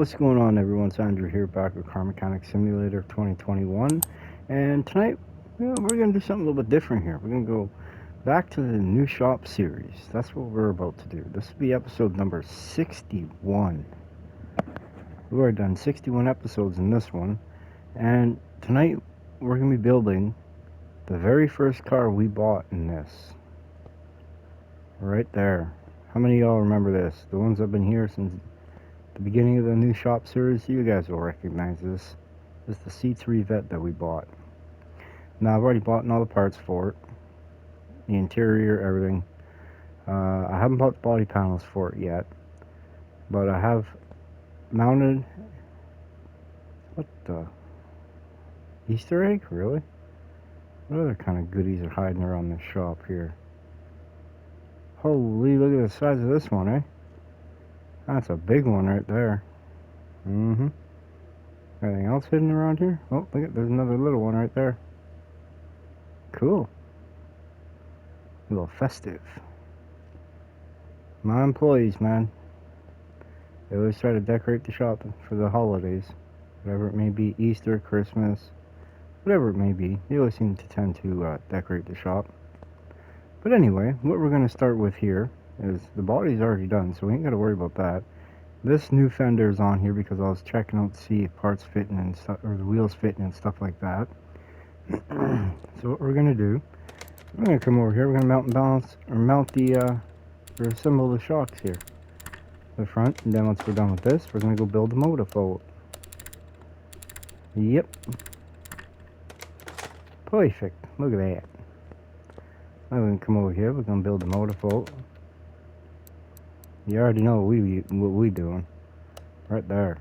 what's going on, everyone? It's Andrew here, back with Car Mechanic Simulator 2021. And tonight, we're going to do something a little bit different here. We're going to go back to the new shop series. That's what we're about to do. This will be episode number 61. We've already done 61 episodes in this one. And tonight, we're going to be building the very first car we bought in this. Right there. How many of y'all remember this? The ones that have been here since the beginning of the new shop series, you guys will recognize this. This is the C3 Vet that we bought. Now, I've already bought all the parts for it. The interior, everything. I haven't bought the body panels for it yet. But I have mounted... What the... Easter egg? Really? What other kind of goodies are hiding around this shop here? Holy, look at the size of this one, eh? That's a big one right there. Anything else hidden around here? Oh, look at, there's another little one right there. Cool. A little festive. My employees, man. They always try to decorate the shop for the holidays. Whatever it may be, Easter, Christmas, whatever it may be. They always seem to tend to decorate the shop. But anyway, what we're going to start with here is the body's already done, so we ain't got to worry about that. This new fender is on here because I was checking out to see if parts fitting and stuff, or the wheels fitting and stuff like that. So what we're gonna do, we're gonna come over here. We're gonna mount and balance, or mount the, or assemble the shocks here, the front. And then once we're done with this, we're gonna go build the motor for it. Yep. Perfect. Look at that. Now we're gonna come over here. We're gonna build the motor for it. You already know what we doing. Right there.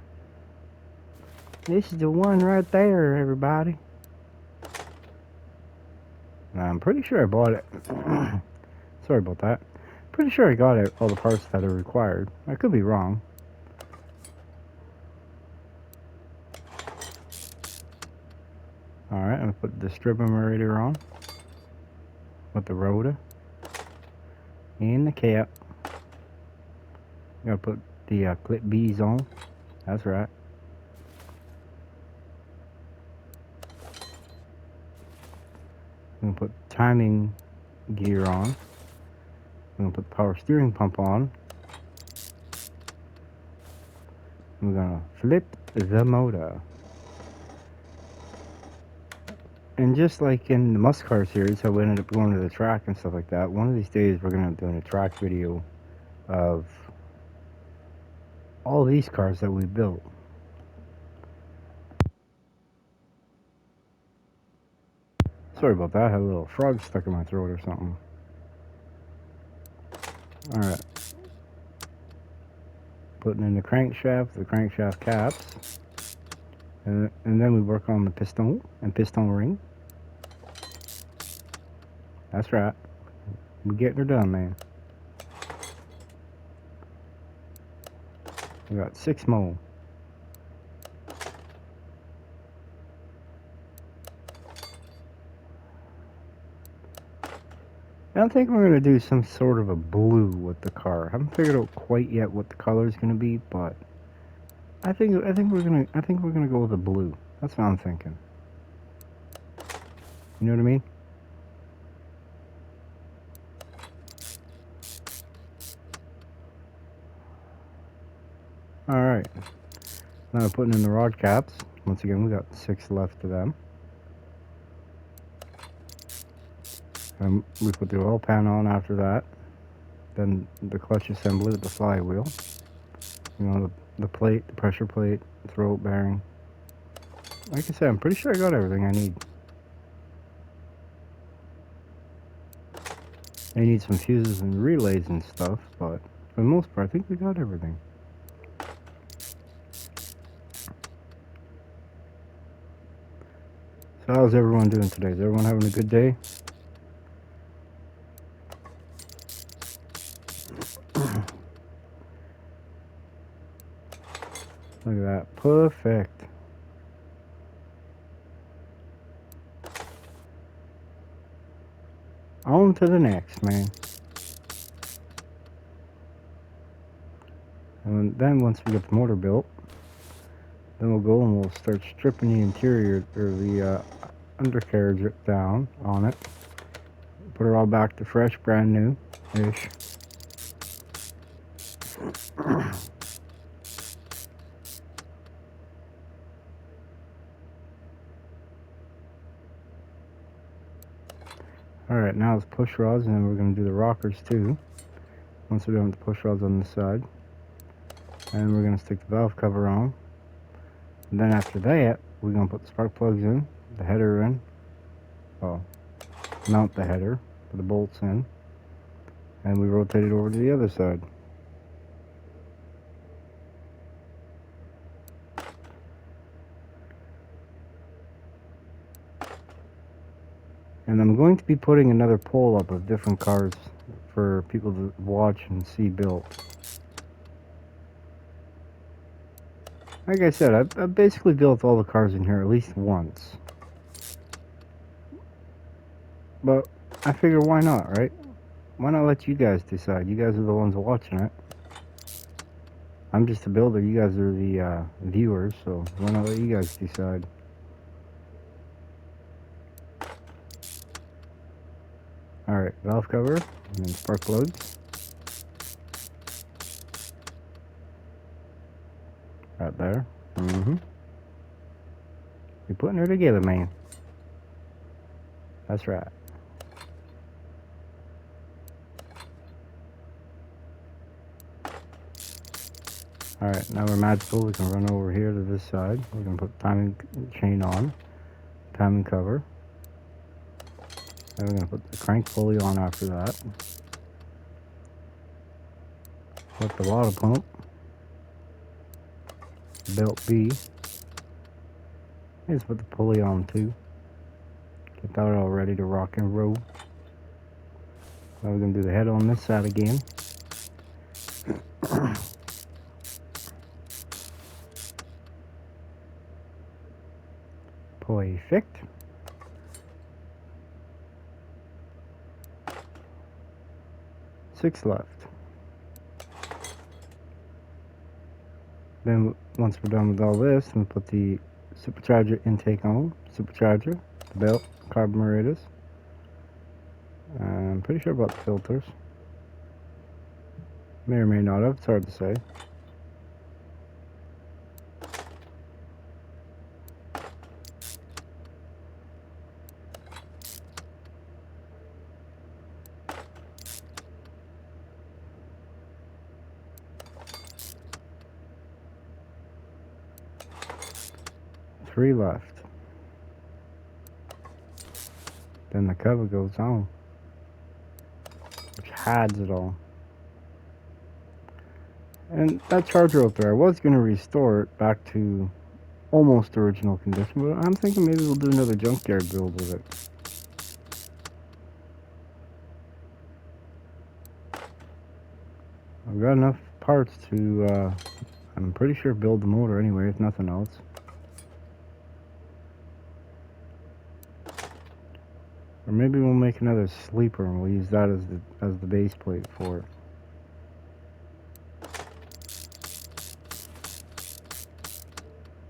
This is the one right there, everybody. Now, I'm pretty sure I bought it. Sorry about that. Pretty sure I got it, all the parts that are required. I could be wrong. Alright, I'm gonna put the distributor on. With the rotor. And the cap. Gotta put the clip B's on. That's right. I'm gonna put timing gear on. I'm gonna put the power steering pump on. I'm gonna flip the motor. And just like in the muscle car series, how we ended up going to the track and stuff like that, one of these days we're gonna do a track video of all these cars that we built. Sorry about that, I had a little frog stuck in my throat or something. Alright. Putting in the crankshaft caps. And then we work on the piston and piston ring. That's right. We're getting her done, man. We got 6 more. I think we're gonna do some sort of a blue with the car. I haven't figured out quite yet what the color is gonna be, but I think we're gonna go with a blue. That's what I'm thinking. You know what I mean? Alright. Now we're putting in the rod caps. Once again, we got 6 left of them. And we put the oil pan on after that. Then the clutch assembly with the flywheel. You know, the plate, the pressure plate, throat bearing. Like I said, I'm pretty sure I got everything I need. I need some fuses and relays and stuff, but for the most part, I think we got everything. So how's everyone doing today? Is everyone having a good day? Look at that. Perfect. On to the next, man. And then once we get the motor built, Then we'll go and we'll start stripping the interior, or the undercarriage down on it. Put it all back to fresh, brand new-ish. Alright, now it's push rods, and then we're going to do the rockers too. Once we're done with the push rods on this side. And we're going to stick the valve cover on. And then after that, we're going to put the spark plugs in, the header in. Well, mount the header, put the bolts in. And we rotate it over to the other side. And I'm going to be putting another poll up of different cars for people to watch and see built. Like I said, I've basically built all the cars in here at least once. But I figure, why not, right? Why not let you guys decide? You guys are the ones watching it. I'm just a builder. You guys are the viewers, so why not let you guys decide? Alright, valve cover, and then spark plugs. Right there. You're putting her together, man. That's right. Alright, now we're magical. We can run over here to this side. We're going to put timing chain on. Timing cover. Then we're going to put the crank pulley on after that. Put the water pump. Belt B. Just put the pulley on too. Get that all ready to rock and roll. Now we're going to do the head on this side again. Perfect. Six left. Then once we're done with all this, we put the supercharger intake on. Supercharger, the belt, carburetors. I'm pretty sure about the filters. May or may not have, it's hard to say. Three left. Then the cover goes on, which hides it all. And that charger up there, I was going to restore it back to almost original condition, but I'm thinking maybe we'll do another junkyard build with it. I've got enough parts to, I'm pretty sure, build the motor anyway, if nothing else. Or maybe we'll make another sleeper and we'll use that as the base plate for it.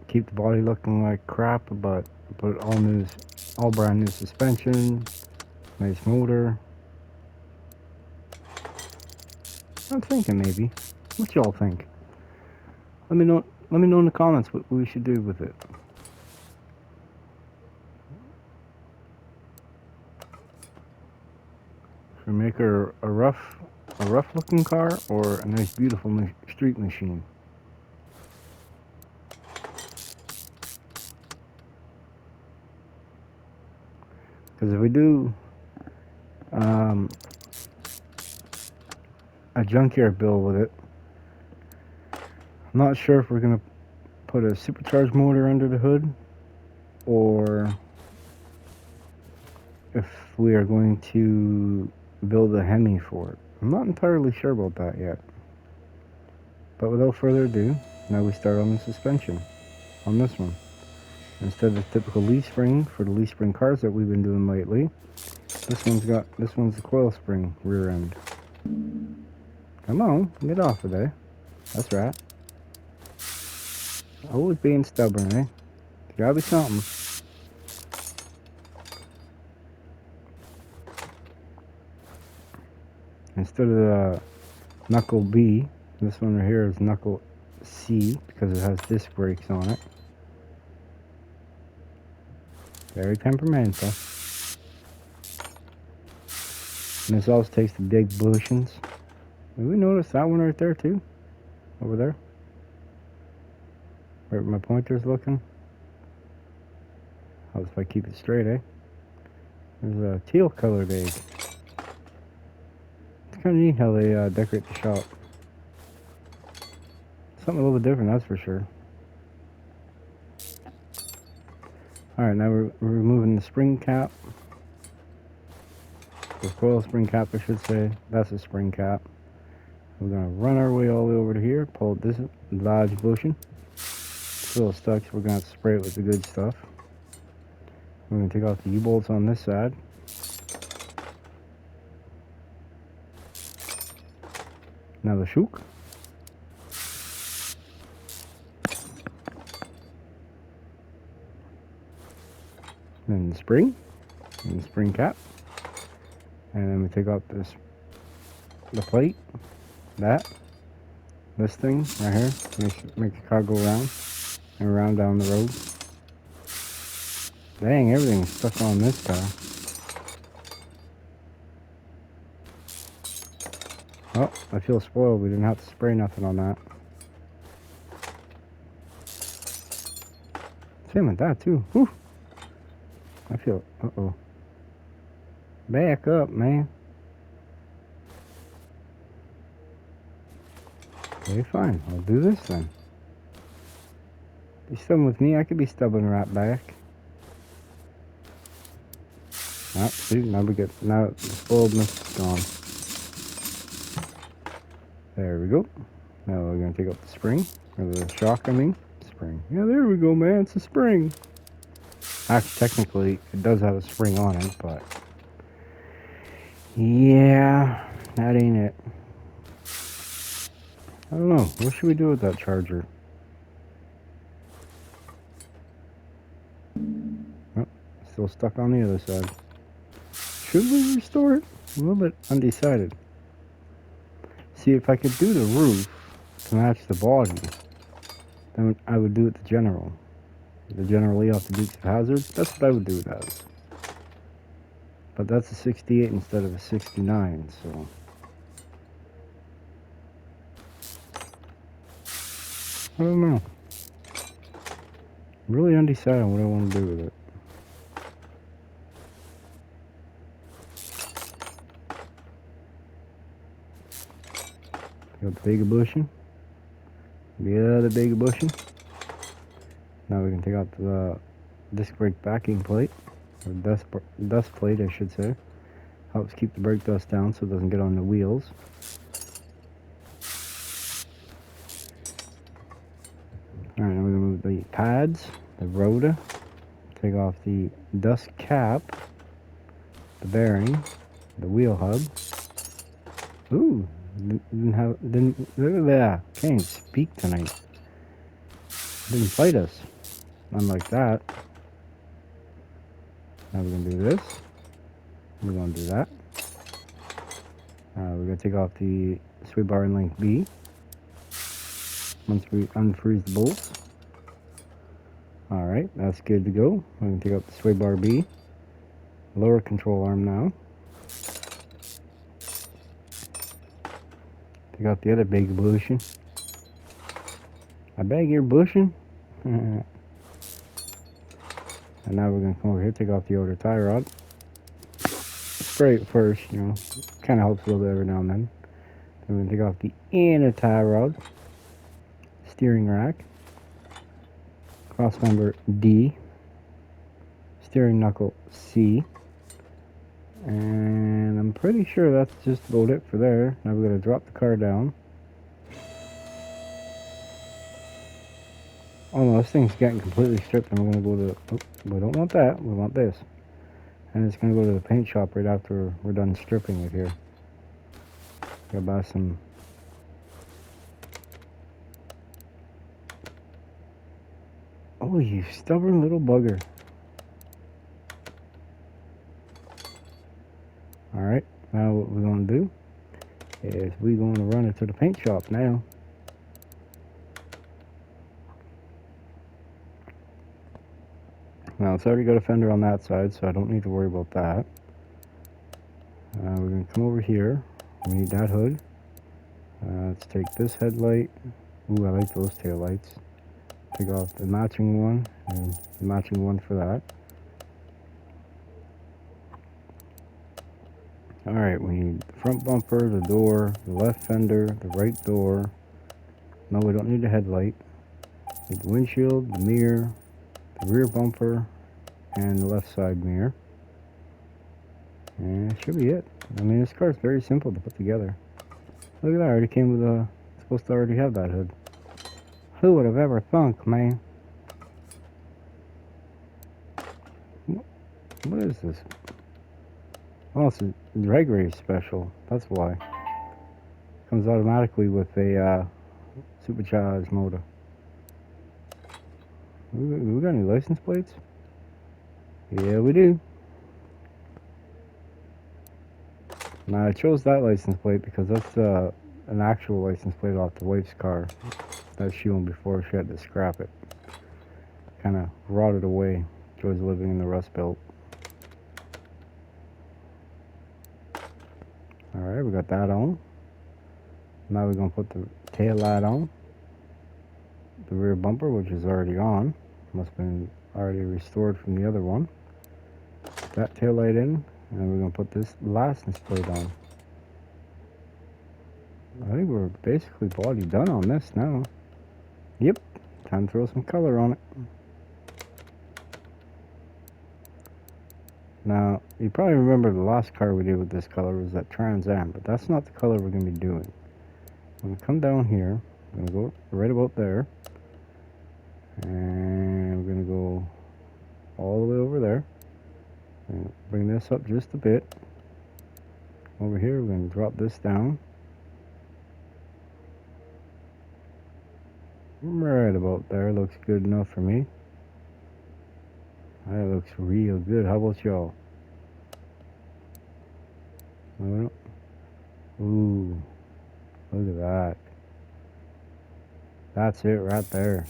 Keep the body looking like crap, but put all brand new suspension, nice motor. I'm thinking maybe. What y'all think? Let me know in the comments what we should do with it. Should we make her a rough looking car, or a nice beautiful street machine? Because if we do a junkyard build with it, I'm not sure if we're going to put a supercharged motor under the hood, or if we are going to build a Hemi for it. I'm not entirely sure about that yet. But without further ado, now we start on the suspension on this one. Instead of the typical leaf spring for the leaf spring cars that we've been doing lately, this one's the coil spring rear end. Come on, get off of there. That's right. Always being stubborn, eh? There's gotta be something. Instead of the knuckle B, this one right here is knuckle C because it has disc brakes on it. Very temperamental. And this also takes the big bushings. Did we notice that one right there too? Over there? Right where my pointer's looking. Helps if I keep it straight, eh? There's a teal colored egg. It's kind of neat how they decorate the shop. Something a little bit different, that's for sure. Alright, now we're removing the spring cap. The coil spring cap, I should say. That's a spring cap. We're going to run our way all the way over to here. Pull this large bushing. It's a little stuck, so we're going to have to spray it with the good stuff. We're going to take off the U-bolts on this side. Now the shook. Then the spring. And the spring cap. And then we take off the plate. This thing right here. Make the car go around. And around down the road. Dang, everything's stuck on this car. Oh, I feel spoiled. We didn't have to spray nothing on that. Same with that too. Whew. I feel, uh-oh. Back up, man. Okay, fine. I'll do this then. Be stubborn with me, I could be stubborn right back. Ah, see, now the spoiledness is gone. There we go. Now we're going to take out the spring, or the shock, I mean. Spring. Yeah, there we go, man. It's a spring. Actually, technically, it does have a spring on it, but... yeah, that ain't it. I don't know. What should we do with that charger? Oh, still stuck on the other side. Should we restore it? A little bit undecided. See, if I could do the roof to match the body, then I would do it the general. The General Lee off the Dukes of Hazzard. That's what I would do with that. But that's a 68 instead of a 69, so... I don't know. I'm really undecided on what I want to do with it. Got the bigger bushing. The other bigger bushing. Now we can take out the disc brake backing plate. Or dust plate, I should say. Helps keep the brake dust down so it doesn't get on the wheels. Alright, now we're going to move the pads, the rotor, take off the dust cap, the bearing, the wheel hub. Ooh, look at that. Can't speak tonight. Didn't fight us. Unlike that. Now we're going to do this. We're going to do that. We're going to take off the sway bar in length B. Once we unfreeze the bolts. Alright, that's good to go. I'm going to take out the sway bar B. Lower control arm now. Take out the other big bushing. I beg your bushing. And now we're going to come over here, take off the outer tie rod. Spray it first, you know. Kind of helps a little bit every now and then. Then we're going to take off the inner tie rod. Steering rack. Cross member D. Steering knuckle C. And I'm pretty sure that's just about it for there. Now we're going to drop the car down. Oh no, this thing's getting completely stripped and we're going to go to... oh, we don't want that. We want this. And it's going to go to the paint shop right after we're done stripping it here. Gotta buy some... Oh, you stubborn little bugger. Alright, now what we're going to do is we're going to run it to the paint shop now. Now it's already got a fender on that side, so I don't need to worry about that. We're going to come over here. We need that hood. Let's take this headlight. Ooh, I like those tail lights. Take off the matching one and the matching one for that. Alright, we need the front bumper, the door, the left fender, the right door. No, we don't need the headlight. We need the windshield, the mirror, the rear bumper, and the left side mirror. And that should be it. I mean, this car is very simple to put together. Look at that, I already came with a... supposed to already have that hood. Who would have ever thunk, man? What is this? Oh, it's a drag race special. That's why. Comes automatically with a supercharged motor. We got any license plates? Yeah, we do. Now, I chose that license plate because that's an actual license plate off the wife's car that she owned before she had to scrap it. Kind of rotted away. She was living in the Rust Belt. Alright, we got that on. Now we're going to put the tail light on. The rear bumper, which is already on. Must have been already restored from the other one. That tail light in. And we're going to put this license plate on. I think we're basically body done on this now. Yep. Time to throw some color on it. Now, you probably remember the last car we did with this color was that Trans Am, but that's not the color we're going to be doing. I'm going to come down here. I'm going to go right about there. And we're going to go all the way over there. And bring this up just a bit. Over here, we're going to drop this down. Right about there. Looks good enough for me. That looks real good. How about y'all? Ooh, look at that. That's it right there.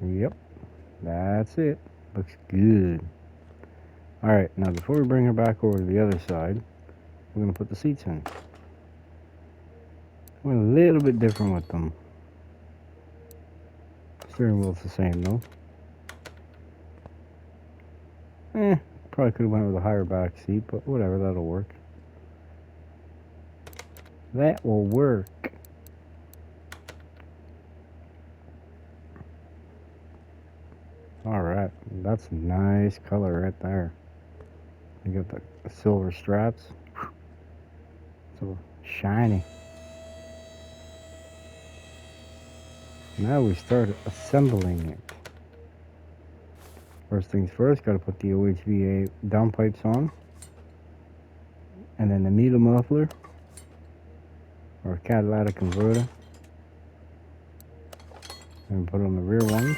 Yep, that's it. Looks good. Alright, now before we bring her back over to the other side, we're going to put the seats in. We're a little bit different with them. Steering wheel's the same though. Probably could have went with a higher back seat, but whatever, that'll work. That will work. Alright, that's a nice color right there. You got the silver straps. So shiny. Now we start assembling it. First things first, gotta put the OHVA downpipes on. And then the needle muffler. Or catalytic converter. And put on the rear ones.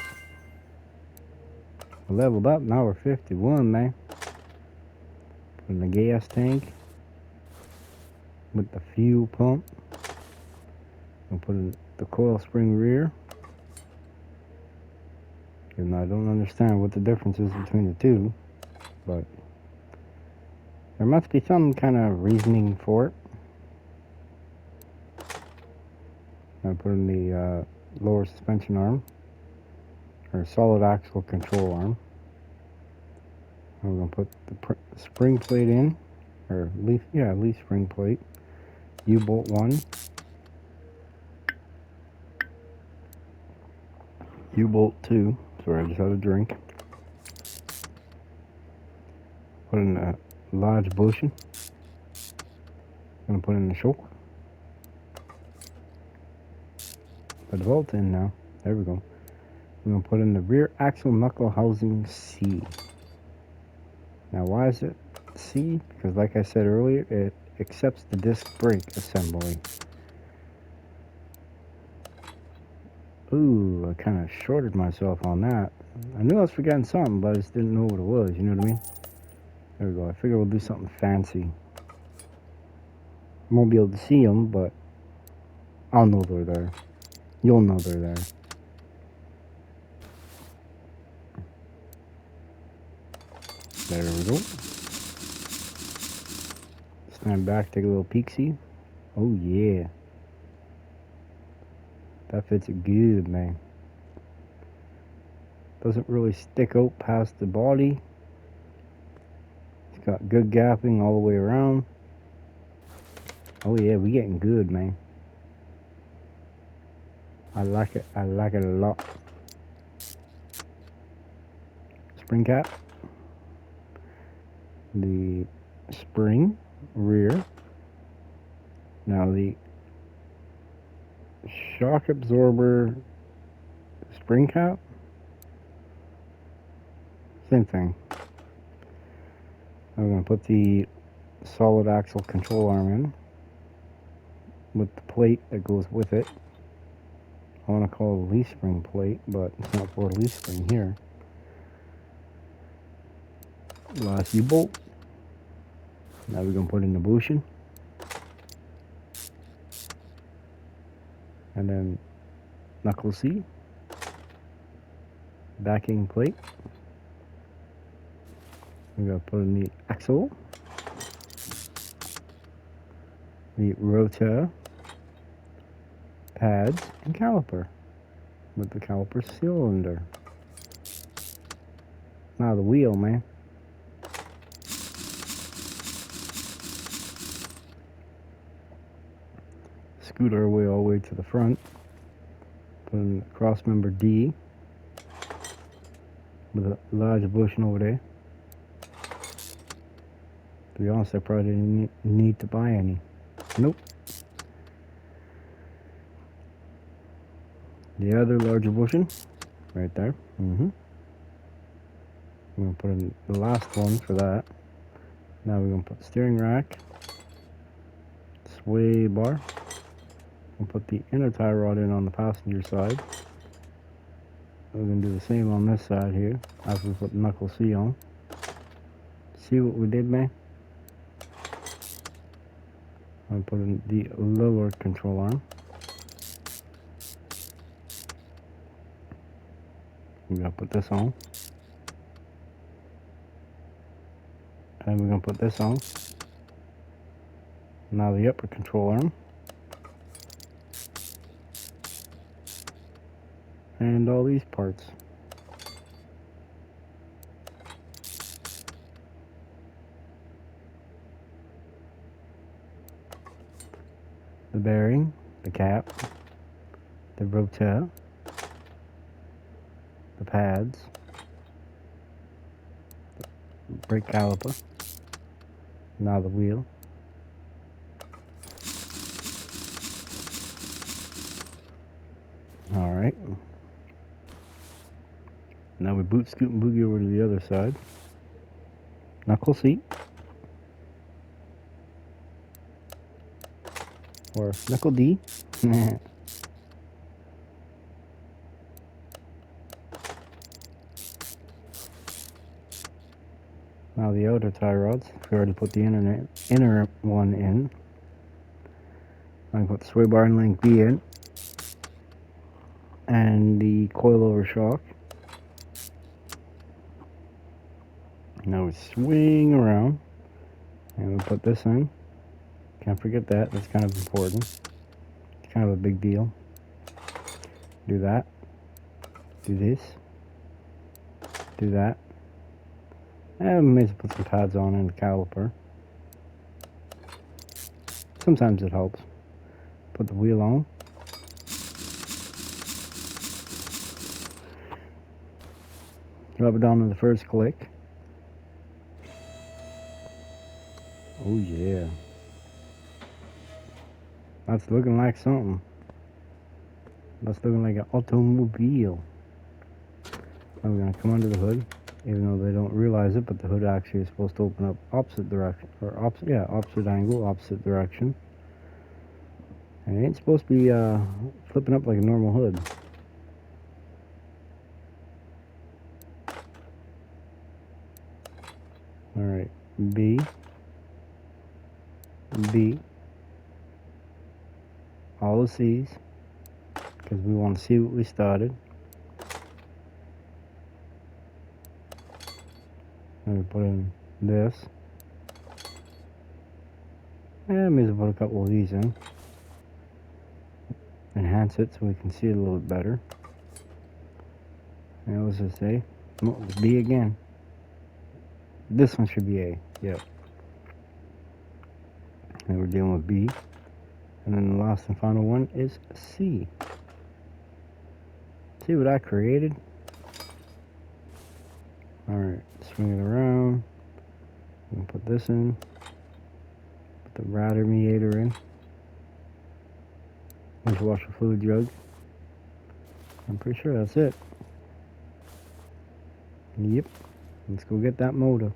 We're leveled up, now we're 51, man. Put in the gas tank. With the fuel pump. And put in the coil spring rear. And I don't understand what the difference is between the two, but there must be some kind of reasoning for it. I put in the lower suspension arm, or solid axle control arm. I'm going to put the spring plate in, or leaf spring plate, U-bolt 1, U-bolt 2. Sorry, I just had a drink. Put in a large bushing. Gonna put in the shock. Put the bolt in now. There we go. I'm gonna put in the rear axle knuckle housing C. Now, why is it C? Because, like I said earlier, it accepts the disc brake assembly. Ooh, I kind of shorted myself on that. I knew I was forgetting something, but I just didn't know what it was, you know what I mean? There we go. I figure we'll do something fancy. I won't be able to see them, but I'll know they're there. You'll know they're there. There we go. Stand back, take a little peek-see. Oh, yeah. That fits it good, man. Doesn't really stick out past the body. It's got good gapping all the way around. Oh, yeah, we getting good, man. I like it. I like it a lot. Spring cap. The spring rear. Now the shock absorber spring cap. Same thing. I'm going to put the solid axle control arm in with the plate that goes with it. I want to call it a leaf spring plate, but it's not for a leaf spring here. Last U-bolt. Now we're going to put in the bushing. And then knuckle C. Backing plate. We're going to put in the axle. The rotor. Pads and caliper. With the caliper cylinder. Now the wheel, man. Scoot our way all the way to the front. Put in the cross member D. With a large bushing over there. To be honest, I probably didn't need to buy any. Nope. The other larger bushing. Right there. I'm going to put in the last one for that. Now we're going to put the steering rack. Sway bar. We'll put the inner tie rod in on the passenger side. We're going to do the same on this side here after we put the knuckle C on. See what we did, man? I'll put in the lower control arm. We're going to put this on. And we're going to put this on. Now the upper control arm. And all these parts. The bearing, the cap, the rotor, the pads, the brake caliper, now the wheel. Alright. Now we boot, scoot, and boogie over to the other side. Knuckle seat. Or knuckle D. Now the outer tie rods. We already put the inner one in. I put the sway bar and link B in. And the coilover shock. Now we swing around. And we put this in. Can't forget that. That's kind of important. It's kind of a big deal. Do that. Do this. Do that. And maybe put some pads on and a caliper. Sometimes it helps. Put the wheel on. Drop it down to the first click. Oh yeah. That's looking like something. That's looking like an automobile. Now we're going to come under the hood. Even though they don't realize it, but the hood actually is supposed to open up opposite direction. Or opposite angle, opposite direction. And it ain't supposed to be flipping up like a normal hood. Alright, B, B, all the C's, because we want to see what we started. I'm going to put in this. And maybe put a couple of these in. Enhance it so we can see it a little bit better. And what does it say? Oh, it's B again. This one should be A. Yep. And we're dealing with B. And then the last and final one is C. See what I created? Alright, swing it around. I'm going to put this in. Put the radiator in. Dishwasher fluid jug. I'm pretty sure that's it. Yep. Let's go get that motor.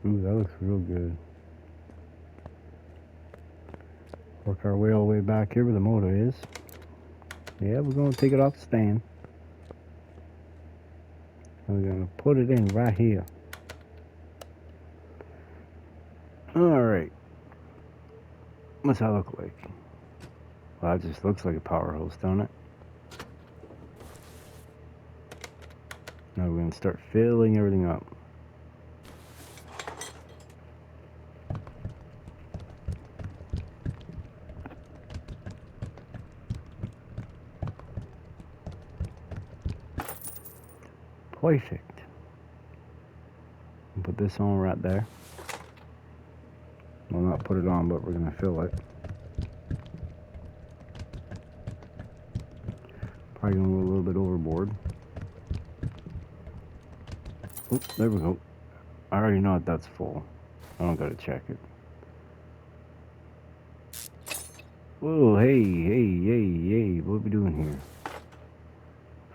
Ooh, that looks real good. Work our way all the way back here where the motor is. Yeah, we're going to take it off the stand. And we're going to put it in right here. Alright. What's that look like? Well, that just looks like a power hose, don't it? Now we're going to start filling everything up. Perfect. Put this on right there. Well, not put it on, but we're going to fill it. Probably going to go a little bit overboard. Oops, there we go. I already know that that's full. I don't got to check it. Whoa, hey, what are we doing here?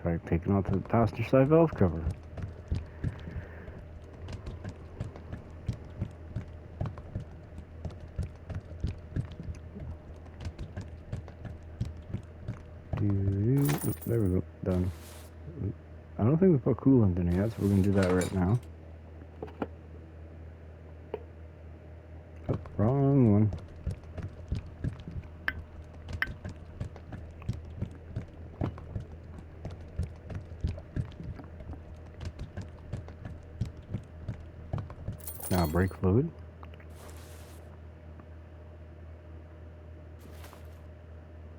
Try taking out the passenger side valve cover. There we go, done. I don't think we put coolant in yet, so we're going to do that right now. Oh, wrong one. Now brake fluid.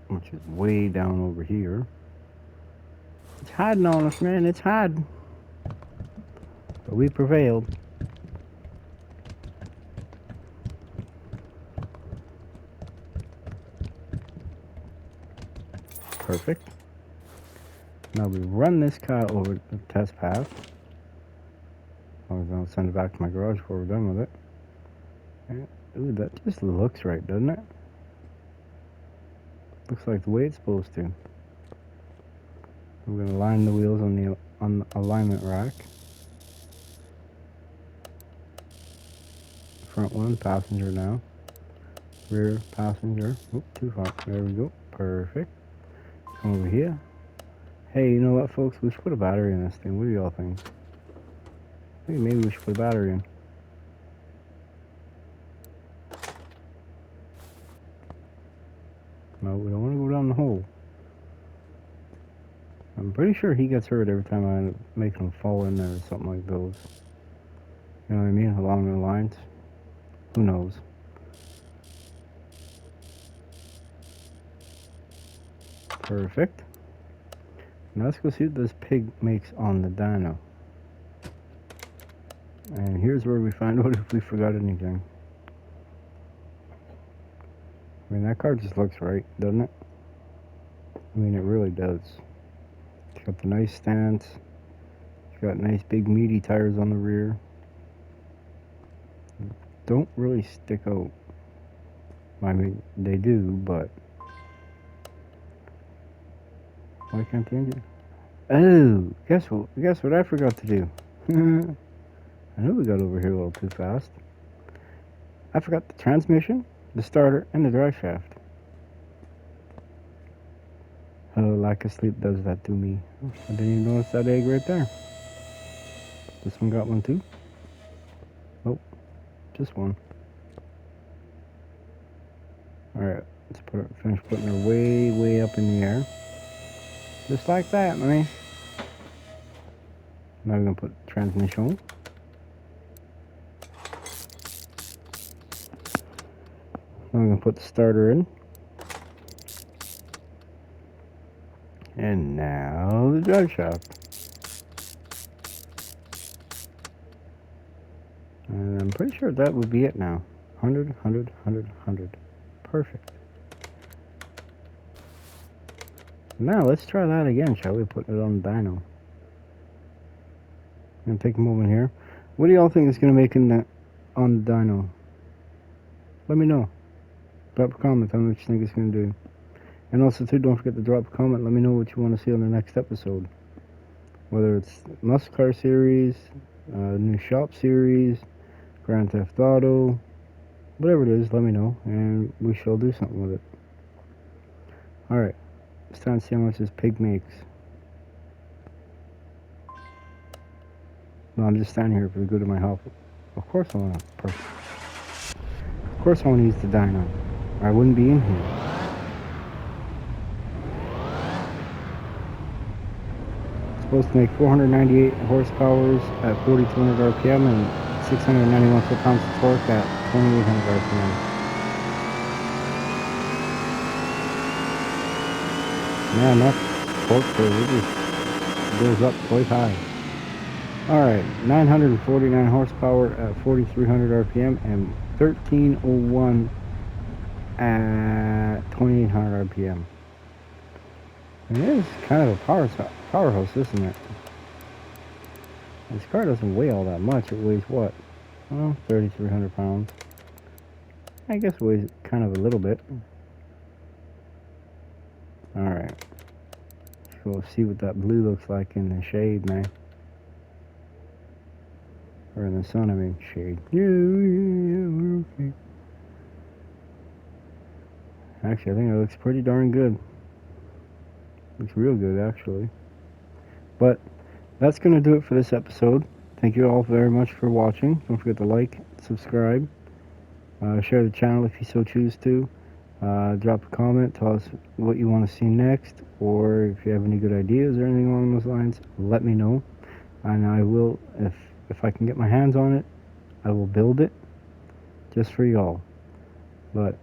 Which is way down over here. It's hiding on us, man. It's hiding. But we prevailed. Perfect. Now we run this car over the test path. I'm going to send it back to my garage before we're done with it. And, ooh, that just looks right, doesn't it? Looks like the way it's supposed to. We're going to line the wheels on the alignment rack. Front one, passenger now. Rear passenger. Oop, too far. There we go. Perfect. Come over here. Hey, you know what, folks? We should put a battery in this thing. What do y'all think? I think maybe we should put a battery in. No, we don't want to go down the hole. I'm pretty sure he gets hurt every time I make him fall in there or something like those. You know what I mean? Along the lines. Who knows? Perfect. Now let's go see what this pig makes on the dyno. And here's where we find out if we forgot anything. I mean, that car just looks right, doesn't it? I mean, it really does. It's got the nice stance. It's got nice big meaty tires on the rear. Don't really stick out. I mean, they do, but why can't the engine? Oh, guess what I forgot to do? I knew we got over here a little too fast. I forgot the transmission, the starter, and the drive shaft. Lack of sleep does that to me. I didn't even notice that egg right there. This one got one too? Oh, just one. Alright, let's finish putting her way up in the air. Just like that, man. Now we're gonna put transmission. Now we're gonna put the starter in. And now the drive shaft. And I'm pretty sure that would be it now. 100, 100, 100, 100. Perfect. Now let's try that again, shall we? Put it on the dyno. I'm gonna take a moment here. What do y'all think it's gonna make in on the dyno? Let me know. Drop a comment. Tell me what you think it's gonna do. And also too, don't forget to drop a comment. Let me know what you want to see on the next episode. Whether it's muscle car series, new shop series, Grand Theft Auto, whatever it is, let me know, and we shall do something with it. Alright, it's time to see how much this pig makes. No, I'm just standing here for the good of my health. Of course I want to. Of course I want to use the dyno. I wouldn't be in here. It's supposed to make 498 horsepower at 4,200 RPM and 691 foot-pounds of torque at 2,800 RPM. Man, that torque curve, it just goes up quite high. Alright, 949 horsepower at 4,300 RPM and 1301 at 2,800 RPM. It is kind of a powerhouse, isn't it? This car doesn't weigh all that much. It weighs what? Well, 3,300 pounds. I guess it weighs kind of a little bit. Alright. Let's go see what that blue looks like in the shade, man. Or in the sun, I mean, shade. Yeah, okay. Actually, I think it looks pretty darn good. Looks real good, actually. But that's going to do it for this episode. Thank you all very much for watching. Don't forget to like, subscribe, share the channel if you so choose to. Drop a comment, tell us what you want to see next, or if you have any good ideas or anything along those lines, let me know. And I will, if I can get my hands on it, I will build it just for y'all. But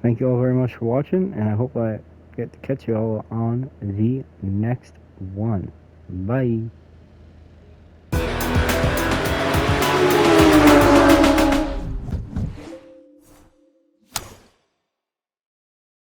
thank you all very much for watching, and I hope I get to catch you all on the next one. Bye.